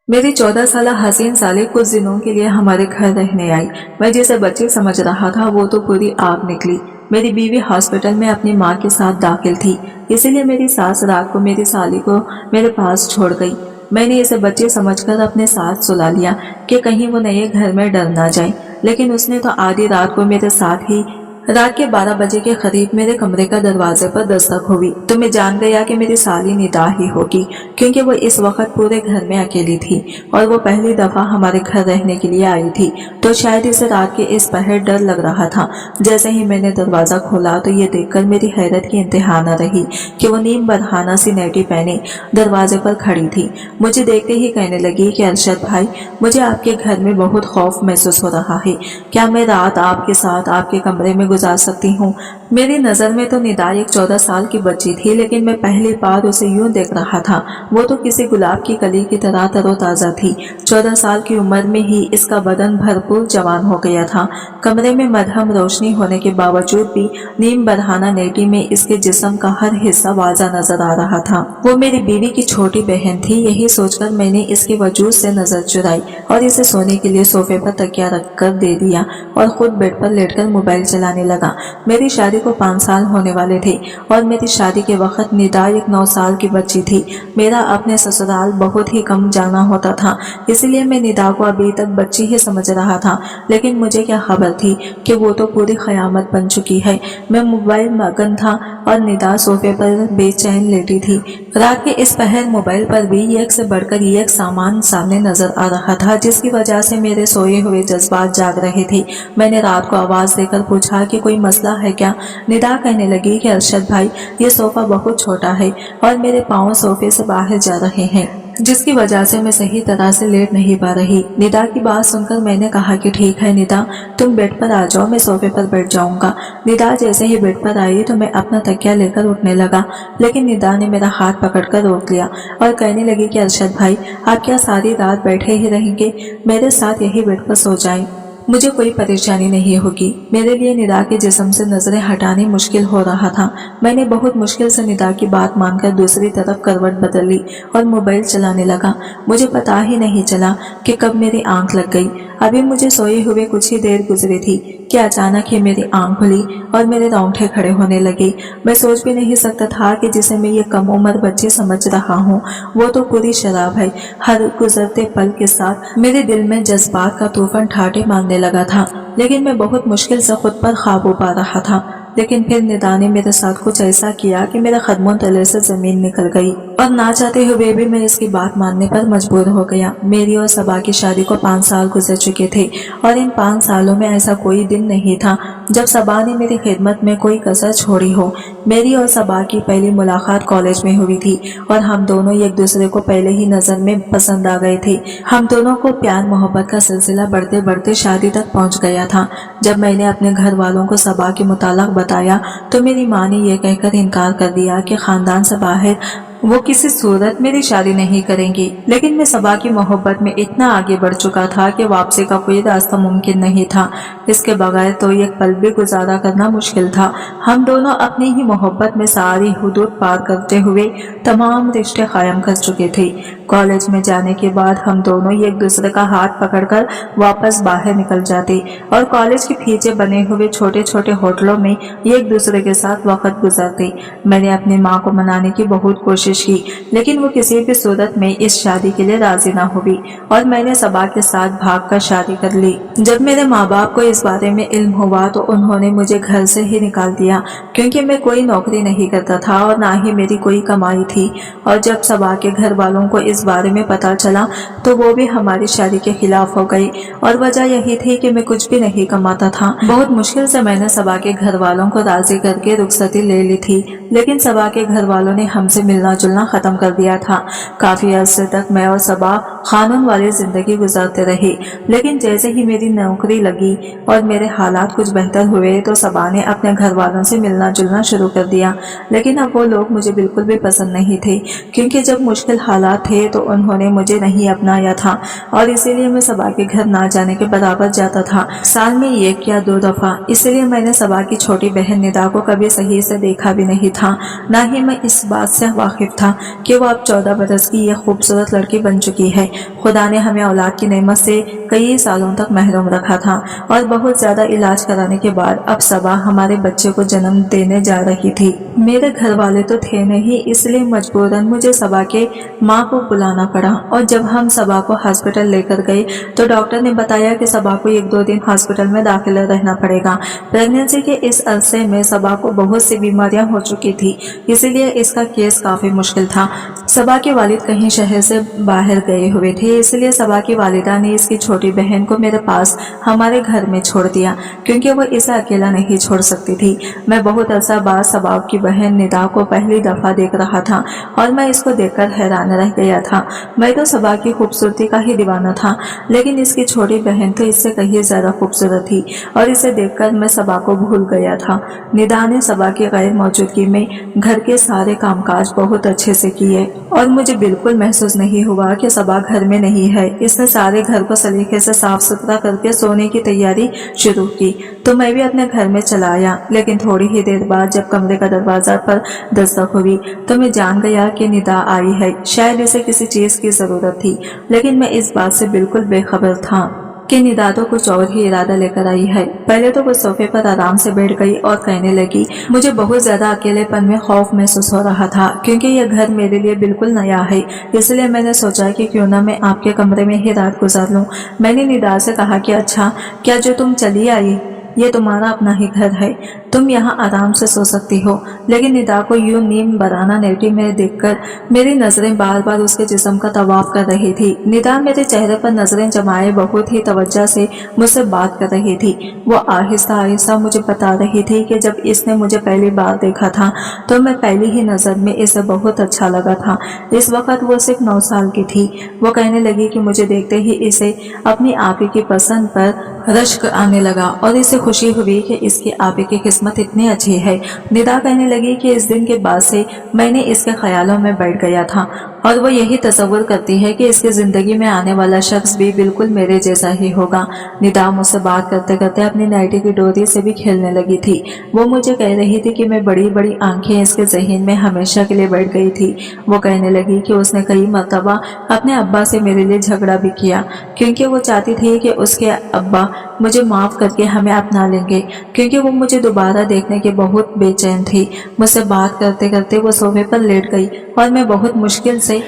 मेरी 14 साल हसीन साले कुछ दिनों के लिए हमारे घर रहने आई। मैं जिसे बच्ची समझ रहा था वो तो पूरी आग निकली। मेरी बीवी हॉस्पिटल में अपनी माँ के साथ दाखिल थी, इसीलिए मेरी सास रात को मेरी साली को मेरे पास छोड़ गई। मैंने इसे बच्ची समझकर अपने साथ सुला लिया कि कहीं वो नए घर में डर ना जाए, लेकिन उसने तो आधी रात को मेरे साथ ही रात के 12 बजे के करीब मेरे कमरे का दरवाजे पर दस्तक हुई तो मैं जान गया कि मेरी साली निदा ही होगी, क्योंकि वो इस वक्त पूरे घर में अकेली थी और वो पहली दफा हमारे घर रहने के लिए आई थी, तो शायद इसे रात के इस पहर डर लग रहा था। जैसे ही मैंने दरवाजा खोला तो ये देखकर मेरी हैरत की इंतहा न रही कि वो नीम बरहाना सी नैटी पहने दरवाजे पर खड़ी थी। मुझे देखते ही कहने लगी कि अरशद भाई, मुझे आपके घर में बहुत खौफ महसूस हो रहा है, क्या मैं रात आपके साथ आपके कमरे में गुजार सकती हूँ? मेरी नजर में तो निदा एक 14 साल की बच्ची थी, लेकिन मैं पहली बार उसे यूं देख रहा था। वो तो किसी गुलाब की कली की तरह तरोताजा थी। 14 साल की उम्र में ही इसका बदन भरपूर जवान हो गया था। कमरे में मध्यम रोशनी होने के बावजूद भी नीम बरहाना नेटी में इसके जिस्म का हर हिस्सा वाजा नजर आ रहा था। वो मेरी बीवी की छोटी बहन थी। यही सोचकर मैंने इसके वजूद से नजर चुराई और इसे सोने के लिए सोफे पर तकिया रखकर दे दिया और खुद बेड पर लेटकर मोबाइल चलाने लगा। मेरी शादी को 5 साल होने वाले थे और मेरी शादी के वक्त निदा एक 9 साल की बच्ची थी। मेरा अपने ससुराल बहुत ही कम जाना होता था, इसलिए मैं निदा को अभी तक बच्ची ही समझ रहा था। लेकिन मुझे क्या खबर थी कि वो तो पूरी क़यामत बन चुकी है। मैं मोबाइल मगन था और निदा सोफे पर बेचैन लेटी थी। रात के इस पहर मोबाइल पर भी एक से बढ़कर एक सामान सामने नजर आ रहा था, जिसकी वजह से मेरे सोए हुए जज्बात जाग रहे थे। मैंने रात को आवाज देकर पूछा कि कोई मसला है क्या? निदा कहने लगी कि अरशद भाई, ये सोफा बहुत छोटा है और मेरे पाँव सोफे से बाहर जा रहे हैं, जिसकी वजह से मैं सही तरह से लेट नहीं पा रही। निदा की बात सुनकर मैंने कहा कि ठीक है निदा, तुम बेड पर आ जाओ, मैं सोफे पर बैठ जाऊंगा। निदा जैसे ही बेड पर आई तो मैं अपना तकिया लेकर उठने लगा, लेकिन निदा ने मेरा हाथ पकड़कर रोक लिया और कहने लगी कि अरशद भाई, आप क्या सारी रात बैठे ही रहेंगे? मेरे साथ यही बेड पर सो जाएं, मुझे कोई परेशानी नहीं होगी। मेरे लिए निदा के जिस्म से नजरें हटानी मुश्किल हो रहा था। मैंने बहुत मुश्किल से निदा की बात मानकर दूसरी तरफ करवट बदल ली और मोबाइल चलाने लगा। मुझे पता ही नहीं चला कि कब मेरी आंख लग गई। अभी मुझे सोए हुए कुछ ही देर गुजरी थी कि अचानक ही मेरी आंख खुली और मेरे रोंगटे खड़े होने लगे। मैं सोच भी नहीं सकता था कि जिसे मैं ये कम उम्र बच्ची समझ रहा हूँ वो तो पूरी शराब है। हर गुजरते पल के साथ मेरे दिल में जज्बात का तूफान ठाटे मारने लगा था, लेकिन मैं बहुत मुश्किल से खुद पर काबू पा रहा था। लेकिन फिर निदा ने मेरे साथ कुछ ऐसा किया कि मेरे कदमों तले से जमीन निकल गई और ना चाहते हुए भी मैं इसकी बात मानने पर मजबूर हो गया। मेरी और सबा की शादी को 5 साल गुजर चुके थे और इन 5 सालों में ऐसा कोई दिन नहीं था जब सबा ने मेरी खिदमत में कोई कसर छोड़ी हो। मेरी और सबा की पहली मुलाकात कॉलेज में हुई थी और हम दोनों एक दूसरे को पहले ही नजर में पसंद आ गए थे। हम दोनों को प्यार मोहब्बत का सिलसिला बढ़ते बढ़ते शादी तक पहुंच गया था। जब मैंने अपने घर वालों को सबा के मुताल्लिक बताया तो मेरी माँ ने यह कहकर इनकार कर दिया कि खानदान से बाहर वो किसी सूरत मेरी शादी नहीं करेंगी। लेकिन मैं सबा की मोहब्बत में इतना आगे बढ़ चुका था कि वापसी का कोई रास्ता मुमकिन नहीं था। इसके बगैर तो एक पल भी गुजारा करना मुश्किल था। हम दोनों अपनी ही मोहब्बत में सारी हुदूद पार करते हुए तमाम रिश्ते कायम कर चुके थे। कॉलेज में जाने के बाद हम दोनों एक दूसरे का हाथ पकड़कर वापस बाहर निकल जाते और कॉलेज के पीछे बने हुए छोटे छोटे होटलों में एक दूसरे के साथ वक्त गुजारते। मैंने अपनी माँ को मनाने की बहुत कोशिश की, लेकिन वो किसी भी सूरत में इस शादी के लिए राजी ना हुई और मैंने सबा के साथ भागकर शादी कर ली। जब मेरे माँ बाप को इस बारे में इल्म हुआ तो उन्होंने मुझे घर से ही निकाल दिया, क्योंकि मैं कोई नौकरी नहीं करता था और ना ही मेरी कोई कमाई थी। और जब सबा के घर वालों को इस बारे में पता चला तो वो भी हमारी शादी के खिलाफ हो गई और वजह यही थी कि मैं कुछ भी नहीं कमाता था। बहुत मुश्किल से मैंने सबा के घर वालों को राजी करके रुखसती ले ली थी, लेकिन सबा के घर वालों ने हमसे मिलना जुलना खत्म कर दिया था। काफी अरसे तक मैं और सबा कानून वाली जिंदगी गुजारते रहे, लेकिन जैसे ही मेरी नौकरी लगी और मेरे हालात कुछ बेहतर हुए तो सबा ने अपने घर वालों से मिलना जुलना शुरू कर दिया। लेकिन अब वो लोग मुझे बिल्कुल भी पसंद नहीं थे, क्योंकि जब मुश्किल हालात थे तो उन्होंने मुझे नहीं अपनाया था और इसीलिए मैं सबा के घर ना जाने के बराबर जाता था, साल में 1 या 2 दफा। इसलिए मैंने सबा की छोटी बहन निदा को कभी सही से देखा भी नहीं था, ना ही मैं इस बात से वाकिफ था कि वो अब 14 बरस की यह खूबसूरत लड़की बन चुकी है। खुदा ने हमें औलाद की नेमत से कई सालों तक महरूम रखा था और बहुत ज्यादा इलाज कराने के बाद अब सबा हमारे बच्चे को जन्म देने जा रही थी। मेरे घर वाले तो थे नहीं, इसलिए मजबूरन मुझे सबा के माँ को बुलाना पड़ा और जब हम सबा को हॉस्पिटल लेकर गए तो डॉक्टर ने बताया कि सबा को 1-2 दिन हॉस्पिटल में दाखिल रहना पड़ेगा। प्रेगनेंसी के इस अरसे में सबा को बहुत सी बीमारियां हो चुकी थी, इसीलिए इसका केस काफी मुश्किल था। सबा के वालिद कहीं शहर से बाहर गए हुए थे, इसलिए सबा की वालिदा ने इसकी छोटी बहन को मेरे पास हमारे घर में छोड़ दिया क्योंकि वो इसे अकेला नहीं छोड़ सकती थी। मैं बहुत अरसा बाद सबा की बहन निदा को पहली दफा देख रहा था और मैं इसको देखकर हैरान रह गया था। मैं तो सबा की खूबसूरती का ही दीवाना था, लेकिन इसकी छोटी बहन तो इससे कहीं ज्यादा खूबसूरत थी और इसे देखकर मैं सबा को भूल गया था। निदा ने सबा की गैर मौजूदगी में घर के सारे कामकाज बहुत अच्छे से किए और मुझे बिल्कुल महसूस नहीं हुआ कि सबा घर में नहीं है। इसने सारे घर को सलीके से साफ सुथरा करके सोने की तैयारी शुरू की तो मैं भी अपने घर में चला आया, लेकिन थोड़ी ही देर बाद जब कमरे का दरवाजा पर दस्तक हुई तो मैं जान गया कि निदा आई है। शायद इसे किसी चीज की जरूरत थी, लेकिन मैं इस बात से बिल्कुल बेखबर था कि निदा तो कुछ और ही इरादा लेकर आई है। पहले तो वो सोफे पर आराम से बैठ गई और कहने लगी, मुझे बहुत ज्यादा अकेलेपन में खौफ महसूस हो रहा था क्योंकि यह घर मेरे लिए बिल्कुल नया है, इसलिए मैंने सोचा कि क्यों ना मैं आपके कमरे में ही रात गुजार लूं। मैंने निदा से कहा कि अच्छा, क्या जो तुम चली आई ये तुम्हारा अपना ही घर है, तुम यहाँ आराम से सो सकती हो। लेकिन निदा को यूं नींद बराना लेटी में देखकर मेरी नजरें बार बार उसके जिस्म का तवाफ कर रही थी। निदा मेरे चेहरे पर नजरें जमाए बहुत ही तवज्जो से मुझसे बात कर रही थी। वो आहिस्ता आहिस्ता मुझे बता रही थी कि जब इसने मुझे पहली बार देखा था तो मैं पहली ही नजर में इसे बहुत अच्छा लगा था। इस वक्त वो सिर्फ 9 साल की थी। वो कहने लगी कि मुझे देखते ही इसे अपनी आपी की पसंद पर रश्क आने लगा और इसे खुशी हुई कि इसकी आपी की किस्मत इतनी अच्छी है। निदा कहने लगी कि इस दिन के बाद से मैंने इसके ख्यालों में बैठ गया था और वो यही तस्वुर करती है कि इसकी जिंदगी में आने वाला शख्स भी बिल्कुल मेरे जैसा ही होगा। निदा मुझसे बात करते करते अपनी नाइटी की डोरी से भी खेलने लगी थी। वो मुझे कह रही थी कि मैं बड़ी बड़ी आंखें इसके जहन में हमेशा के लिए बैठ गई थी। वो कहने लगी कि उसने कई मर्तबा अपने अब्बा से मेरे लिए झगड़ा भी किया क्योंकि वो चाहती थी कि उसके अब्बा मुझे माफ करके हमें अपना लेंगे, क्योंकि वो मुझे दोबारा देखने के बहुत बेचैन थी। मुझसे बात करते करते वो सोफे पर लेट गई और मैं बहुत मुश्किल से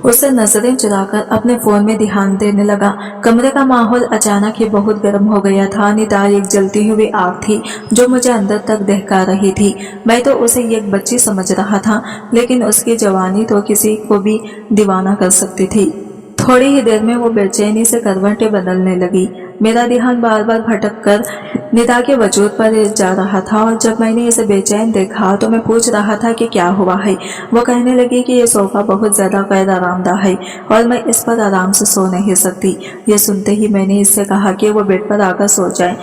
उससे नजरें चुराकर अपने फोन में ध्यान देने लगा। कमरे का माहौल अचानक ही बहुत गर्म हो गया था। निदा एक जलती हुई आग थी जो मुझे अंदर तक दहका रही थी। मैं तो उसे एक बच्ची समझ रहा था, लेकिन उसकी जवानी तो किसी को भी दीवाना कर सकती थी। थोड़ी ही देर में वो बेचैनी से करवटें बदलने लगी। मेरा ध्यान बार बार भटक कर निदा के वजूद पर जा रहा था और जब मैंने इसे बेचैन देखा तो मैं पूछ रहा था कि क्या हुआ है। वो कहने लगी कि ये सोफा बहुत ज्यादा गैर आरामदाह है और मैं इस पर आराम से सो नहीं सकती। ये सुनते ही मैंने इससे कहा कि वो बेड पर आकर सो जाए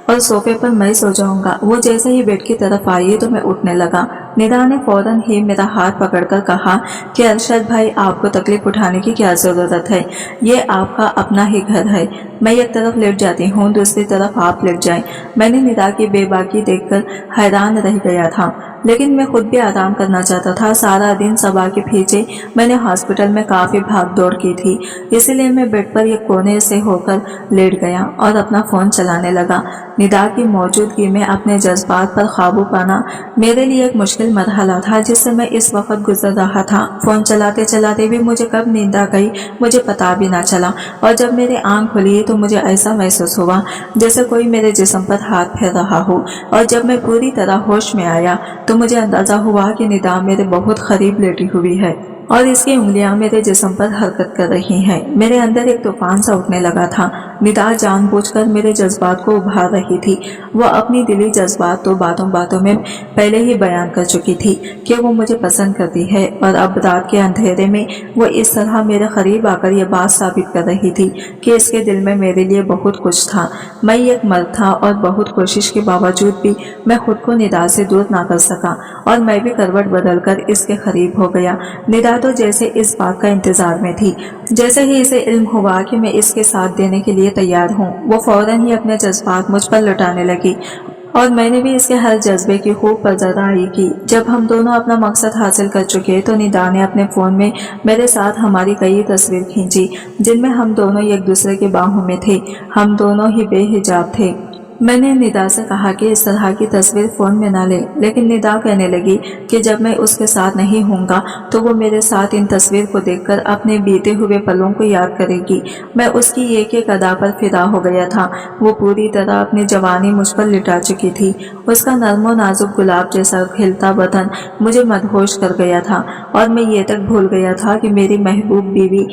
और सोफे पर मैं सो जाऊंगा। वो जैसे ही बेड की तरफ आई तो मैं उठने लगा। निदा ने फौरन ही मेरा हाथ पकड़कर कहा कि अरशद भाई, आपको तकलीफ उठाने की क्या जरूरत है, ये आपका अपना ही घर है। मैं एक तरफ लेट जाती हूँ, दूसरी तरफ आप लेट जाएं। मैंने निदा की बेबाकी देखकर हैरान रह गया था, लेकिन मैं खुद भी आराम करना चाहता था। सारा दिन सबा के पीछे मैंने हॉस्पिटल में काफी भाग दौड़ की थी, इसलिए मैं बेड पर एक कोने से होकर लेट गया और अपना फोन चलाने लगा। निदा की मौजूदगी में अपने जज्बात पर काबू पाना मेरे लिए एक मुश्किल मरहला था जिससे मैं इस वक्त गुजर रहा था। फोन चलाते चलाते भी मुझे कब नींद आ गई मुझे पता भी ना चला और जब मेरी आंख खुली तो मुझे ऐसा महसूस हुआ जैसे कोई मेरे जिस्म पर हाथ फेर रहा हो और जब मैं पूरी तरह होश में आया तो मुझे अंदाजा हुआ कि निदा मेरे बहुत करीब लेटी हुई है और इसकी उंगलियां मेरे जिस्म पर हरकत कर रही हैं। मेरे अंदर एक तूफान सा उठने लगा था। निदा जानबूझकर मेरे जज्बात को उभार रही थी। वो अपनी दिली जज्बात तो बातों बातों में पहले ही बयान कर चुकी थी कि वो मुझे पसंद करती है और अब रात के अंधेरे में वो इस तरह मेरे करीब आकर ये बात साबित कर रही थी कि इसके दिल में मेरे लिए बहुत कुछ था। मैं एक मर्द था और बहुत कोशिश के बावजूद भी मैं खुद को निदा से दूर ना कर सका और मैं भी करवट बदलकर इसके करीब हो गया। निदा तो जैसे इस बात का इंतजार में थी। जैसे ही इसे इल्म हुआ कि मैं इसके साथ देने के लिए तैयार हूँ, वो फौरन ही अपने जज्बात मुझ पर लुटाने लगी और मैंने भी इसके हर जज्बे की खूब कदरदारी की। जब हम दोनों अपना मकसद हासिल कर चुके तो निदा ने अपने फोन में मेरे साथ हमारी कई तस्वीर खींची, जिनमें हम दोनों एक दूसरे की बाहों में थे। हम दोनों ही बेहिजाब थे। मैंने निदा से कहा कि इस तरह की तस्वीर फोन में ना ले, लेकिन निदा कहने लगी कि जब मैं उसके साथ नहीं होऊंगा तो वो मेरे साथ इन तस्वीर को देखकर अपने बीते हुए पलों को याद करेगी। मैं उसकी एक एक अदा पर फिदा हो गया था। वो पूरी तरह अपनी जवानी मुझ पर लिटा चुकी थी। उसका नर्म और नाजुक गुलाब जैसा खिलता बदन मुझे मदहोश कर गया था और मैं ये तक भूल गया था कि मेरी महबूब बीवी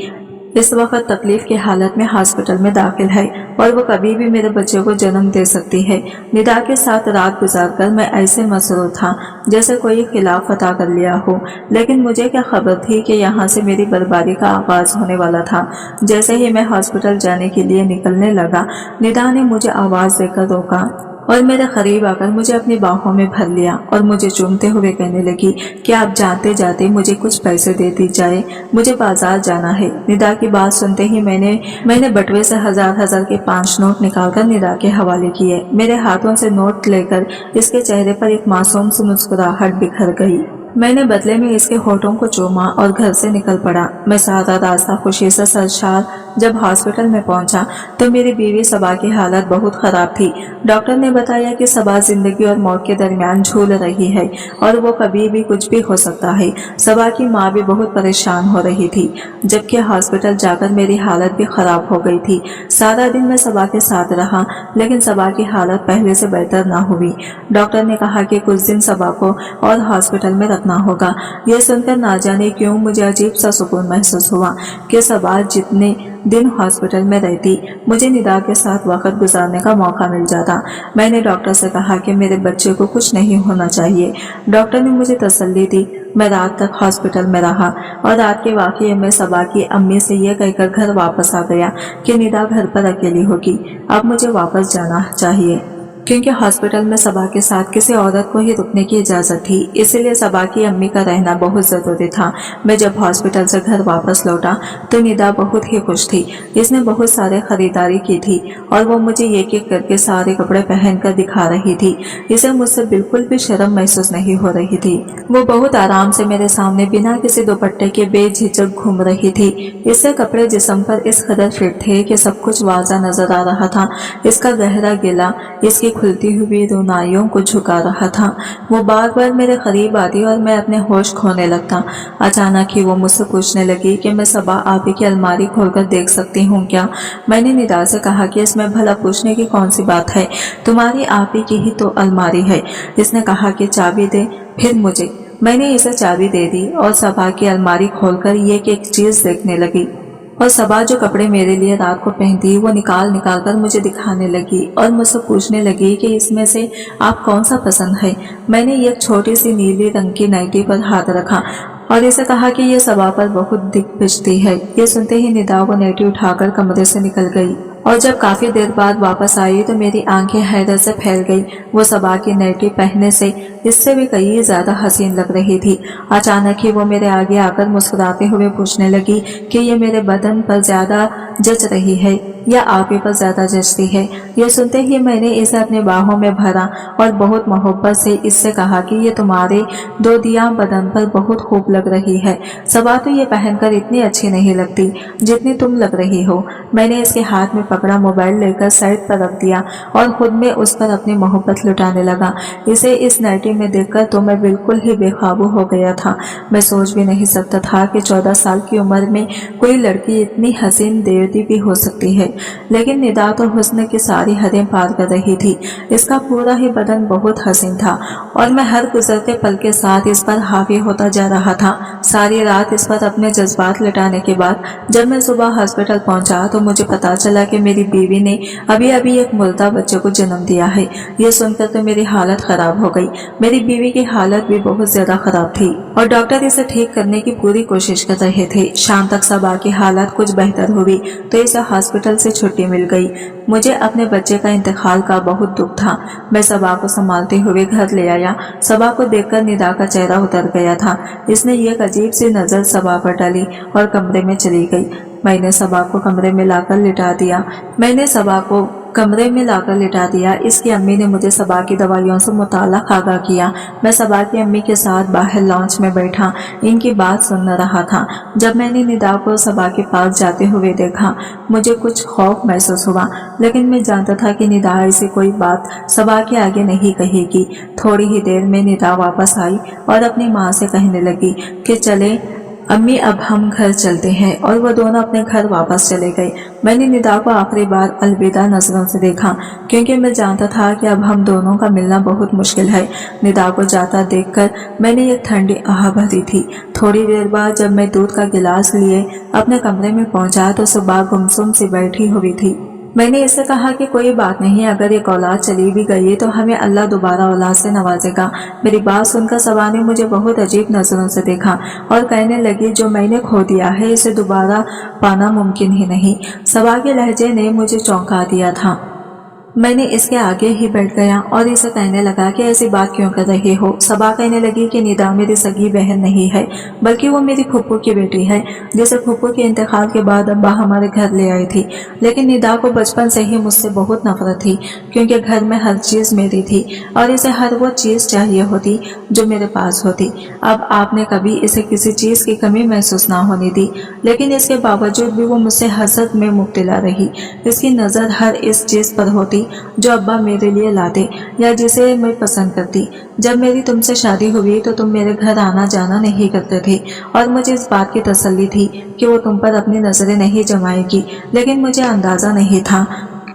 इस वक्त तकलीफ की हालत में हॉस्पिटल में दाखिल है और वो कभी भी मेरे बच्चे को जन्म दे सकती है। निदा के साथ रात गुजारकर मैं ऐसे मसरूर था जैसे कोई खिलाफ फतह कर लिया हो, लेकिन मुझे क्या खबर थी कि यहाँ से मेरी बर्बादी का आगाज होने वाला था। जैसे ही मैं हॉस्पिटल जाने के लिए निकलने लगा, निदा ने मुझे आवाज देकर रोका और मेरे करीब आकर मुझे अपनी बाहों में भर लिया और मुझे चूमते हुए कहने लगी कि आप जाते जाते मुझे कुछ पैसे दे दी जाए, मुझे बाजार जाना है। निदा की बात सुनते ही मैंने बटुए से हजार के 5 नोट निकालकर निदा के हवाले किए। मेरे हाथों से नोट लेकर इसके चेहरे पर एक मासूम सी मुस्कुराहट बिखर गई। मैंने बदले में इसके होठों को चूमा और घर से निकल पड़ा। मैं सारा रास्ता खुशी से सरशार जब हॉस्पिटल में पहुंचा तो मेरी बीवी सबा की हालत बहुत खराब थी। डॉक्टर ने बताया कि सबा जिंदगी और मौत के दरमियान झूल रही है और वो कभी भी कुछ भी हो सकता है। सबा की माँ भी बहुत परेशान हो रही थी, जबकि हॉस्पिटल जाकर मेरी हालत भी खराब हो गई थी। सारा दिन मैं सबा के साथ रहा, लेकिन सबा की हालत पहले से बेहतर न हुई। डॉक्टर ने कहा कि कुछ दिन सबा को और हॉस्पिटल में रखना होगा। यह सुनकर ना जाने क्यों मुझे अजीब सा सुकून महसूस हुआ कि सबा जितने दिन हॉस्पिटल में रहती, मुझे निदा के साथ वक्त गुजारने का मौका मिल जाता। मैंने डॉक्टर से कहा कि मेरे बच्चे को कुछ नहीं होना चाहिए। डॉक्टर ने मुझे तसल्ली दी। मैं रात तक हॉस्पिटल में रहा और रात के वाक़ये में सबा की अम्मी से यह कहकर घर वापस आ गया कि निदा घर पर अकेली होगी, अब मुझे वापस जाना चाहिए, क्योंकि हॉस्पिटल में सबा के साथ किसी औरत को ही रुकने की इजाज़त थी। इसलिए सबा की अम्मी का रहना बहुत ज़रूरी था। मैं जब हॉस्पिटल से घर वापस लौटा तो निदा बहुत ही खुश थी। इसने बहुत सारे खरीदारी की थी और वो मुझे एक एक करके सारे कपड़े पहनकर दिखा रही थी। इसे मुझसे बिल्कुल भी शर्म महसूस नहीं हो रही थी। वो बहुत आराम से मेरे सामने बिना किसी दुपट्टे के बेझिझक घूम रही थी। इससे कपड़े जिस्म पर इस कदर फिट थे कि सब कुछ वाज़ा नजर आ रहा था। इसका गहरा गिला इसकी खुलती हुई रोनाइयों को झुका रहा था। वो बार बार मेरे करीब आती और मैं अपने होश खोने लगता। अचानक ही वो मुझसे पूछने लगी कि मैं सबा आपी की अलमारी खोलकर देख सकती हूँ क्या? मैंने निदा से कहा कि इसमें भला पूछने की कौन सी बात है, तुम्हारी आपी की ही तो अलमारी है। इसने कहा कि चाबी दे, फिर मुझे। मैंने इसे चाबी दे दी और सबा की अलमारी खोलकर एक चीज देखने लगी और सबा जो कपड़े मेरे लिए रात को पहनती वो निकाल कर मुझे दिखाने लगी और मुझसे पूछने लगी कि इसमें से आप कौन सा पसंद है। मैंने एक छोटी सी नीली रंग की नाइटी पर हाथ रखा और इसे कहा कि ये सबा पर बहुत दिखती है। ये सुनते ही निदा वो नाइटी उठाकर कमरे से निकल गई और जब काफी देर बाद वापस आई तो मेरी आंखें हैरत से फैल गई। वो सबा की नाइटी पहनने से इससे भी कई ज्यादा हसीन लग रही थी। अचानक ही वो मेरे आगे आकर मुस्कुराते हुए पूछने लगी कि ये मेरे बदन पर ज्यादा जच रही है या आप ही पर ज्यादा जचती है। ये सुनते ही मैंने इसे अपने बाहों में भरा और बहुत मोहब्बत से इससे कहा कि ये तुम्हारे दोदिया बदन पर बहुत खूब लग रही है। सबा तो ये पहनकर इतनी अच्छी नहीं लगती जितनी तुम लग रही हो। मैंने इसके हाथ में पकड़ा मोबाइल लेकर साइड पर रख दिया और खुद में उस पर अपनी मोहब्बत लुटाने लगा। इसे इस नाइटी में देखकर तो मैं बिल्कुल ही बेकाबू हो गया था। मैं सोच भी नहीं सकता था कि 14 साल की उम्र में कोई लड़की इतनी हसीन देवती भी हो सकती है। लेकिन निदा तो हुस्न की सारी हदें पार कर रही थी। इसका पूरा ही बदन बहुत हसीन था और मैं हर गुजरते पल के साथ इस पर हावी होता जा रहा था। सारी रात इस पर अपने जज्बात लुटाने के बाद जब मैं सुबह हॉस्पिटल पहुंचा तो मुझे पता चला कि मेरी बीवी ने अभी एक मुर्दा बच्चे को जन्म दिया है। ये सुनकर तो मेरी हालत खराब हो गई। मेरी बीवी की हालत भी बहुत ज्यादा खराब थी और डॉक्टर इसे ठीक करने की पूरी कोशिश कर रहे थे। शाम तक सबा की हालत कुछ बेहतर हुई तो इसे हॉस्पिटल से छुट्टी मिल गई। मुझे अपने बच्चे का इंतकाल का बहुत दुख था। मैं सबा को संभालते हुए घर ले आया। सबा को देखकर निदा का चेहरा उतर गया था। इसने एक अजीब सी नजर सबा पर डाली और कमरे में चली गई। मैंने सबा को कमरे में लाकर लिटा दिया। मैंने सबा को कमरे में लाकर लिटा दिया। इसकी अम्मी ने मुझे सबा की दवाइयों से मुताल्लिक़ आगाह किया। मैं सबा की अम्मी के साथ बाहर लॉन्च में बैठा इनकी बात सुन रहा था। जब मैंने निदा को सबा के पास जाते हुए देखा, मुझे कुछ खौफ महसूस हुआ, लेकिन मैं जानता था कि निदा ऐसी कोई बात सबा के आगे नहीं कहेगी। थोड़ी ही देर में निदा वापस आई और अपनी माँ से कहने लगी कि चले अम्मी, अब हम घर चलते हैं, और वो दोनों अपने घर वापस चले गए। मैंने निदा को आखिरी बार अलविदा नजरों से देखा, क्योंकि मैं जानता था कि अब हम दोनों का मिलना बहुत मुश्किल है। निदा को जाता देखकर मैंने एक ठंडी आह भरी थी। थोड़ी देर बाद जब मैं दूध का गिलास लिए अपने कमरे में पहुंचा तो सुबह गुमसुम सी बैठी हुई थी। मैंने इससे कहा कि कोई बात नहीं, अगर एक औलाद चली भी गई तो हमें अल्लाह दोबारा औलाद से नवाजेगा। मेरी बात सुनकर सबा ने मुझे बहुत अजीब नजरों से देखा और कहने लगी, जो मैंने खो दिया है इसे दोबारा पाना मुमकिन ही नहीं। सबा के लहजे ने मुझे चौंका दिया था। मैंने इसके आगे ही बैठ गया और इसे कहने लगा कि ऐसी बात क्यों कर रहे हो। सबा कहने लगी कि निदा मेरी सगी बहन नहीं है, बल्कि वो मेरी फूफू की बेटी है, जिसे फूफू के इंतकाल के बाद अब्बा हमारे घर ले आई थी। लेकिन निदा को बचपन से ही मुझसे बहुत नफरत थी, क्योंकि घर में हर चीज मेरी थी और इसे हर वो चीज चाहिए होती जो मेरे पास होती। अब आपने कभी इसे किसी चीज की कमी महसूस ना होने दी, लेकिन इसके बावजूद भी वो मुझसे हसद में मुब्तला रही। इसकी नजर हर इस चीज पर होती जो अब्बा मेरे लिए लाते या जिसे मैं पसंद करती। जब मेरी तुमसे शादी हुई तो तुम मेरे घर आना जाना नहीं करते थे और मुझे इस बात की तसल्ली थी कि वो तुम पर अपनी नजरें नहीं जमाएगी, लेकिन मुझे अंदाजा नहीं था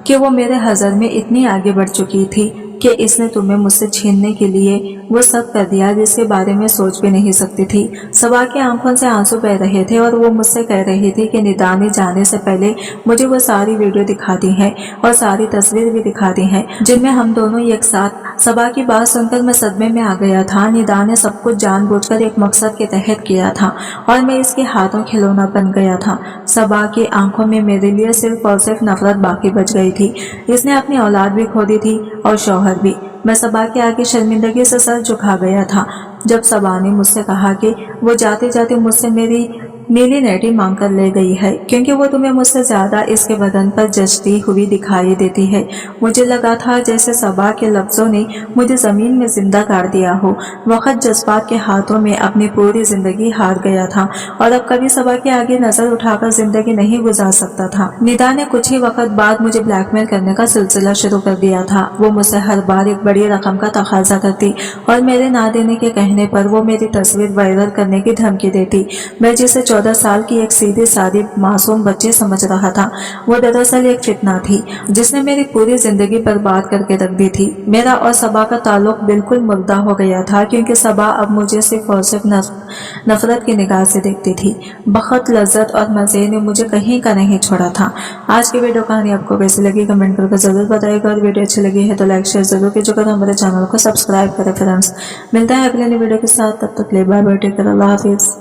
कि वो मेरे हज़र में इतनी आगे बढ़ चुकी थी कि इसने तुम्हें मुझसे छीनने के लिए वो सब कर दिया जिसके बारे में सोच भी नहीं सकती थी। सबा की आंखों से आंसू बह रहे थे और वो मुझसे कह रही थी कि निदा ने जाने से पहले मुझे वो सारी वीडियो दिखा दी है और सारी तस्वीर भी दिखा दी है जिनमें हम दोनों एक साथ। सबा की बात सुनकर मैं सदमे में आ गया था। निदा ने सब कुछ जानबूझकर एक मकसद के तहत किया था और मैं इसके हाथों खिलौना बन गया था। सबा की आंखों में मेरे लिए सिर्फ और सिर्फ नफरत बाकी बच गई थी। इसने अपनी औलाद भी खो दी थी और शौहर भी। मैं सबा के आगे शर्मिंदगी से सर झुका गया था जब सबा ने मुझसे कहा कि वो जाते जाते मुझसे मेरी नीली नेटी मांग कर ले गई है, क्योंकि वो तुम्हें मुझसे ज्यादा इसके बदन पर जचती हुई दिखाई देती है। मुझे लगा था जैसे सबा के लफ्जों ने मुझे जमीन में जिंदा गाड़ दिया हो। वक्त जज्बात के हाथों में अपनी पूरी जिंदगी हार गया था और अब कभी सबा के आगे नजर उठाकर जिंदगी नहीं गुजार सकता था। निदा ने कुछ ही वक्त बाद मुझे ब्लैकमेल करने का सिलसिला शुरू कर दिया था। वो मुझसे हर बार एक बड़ी रकम का तकाजा करती और मेरे ना देने के कहने पर वो मेरी तस्वीर वायरल करने की धमकी देती। मैं जिसे 14 साल की एक सीधी सादी मासूम बच्ची समझ रहा था, वो दरअसल एक फितना थी जिसने मेरी पूरी जिंदगी बर्बाद करके रख दी थी। मेरा और सबा का ताल्लुक बिल्कुल मुर्दा हो गया था, क्योंकि सबा अब मुझे सिर्फ और सिर्फ नफरत की निगाह से देखती थी। बखत, लज्जत और मजे ने मुझे कहीं का नहीं छोड़ा था। आज की वीडियो कहानी आपको कैसी लगी कमेंट करके जरूर बताइएगा, और वीडियो अच्छी लगी है तो लाइक शेयर जरूर कीजिएगा, हमारे चैनल को सब्सक्राइब करें फ्रेंड्स। मिलता है अगले वीडियो के साथ, तब तक ले बाय बाय, टेक केयर, अल्लाह हाफिज।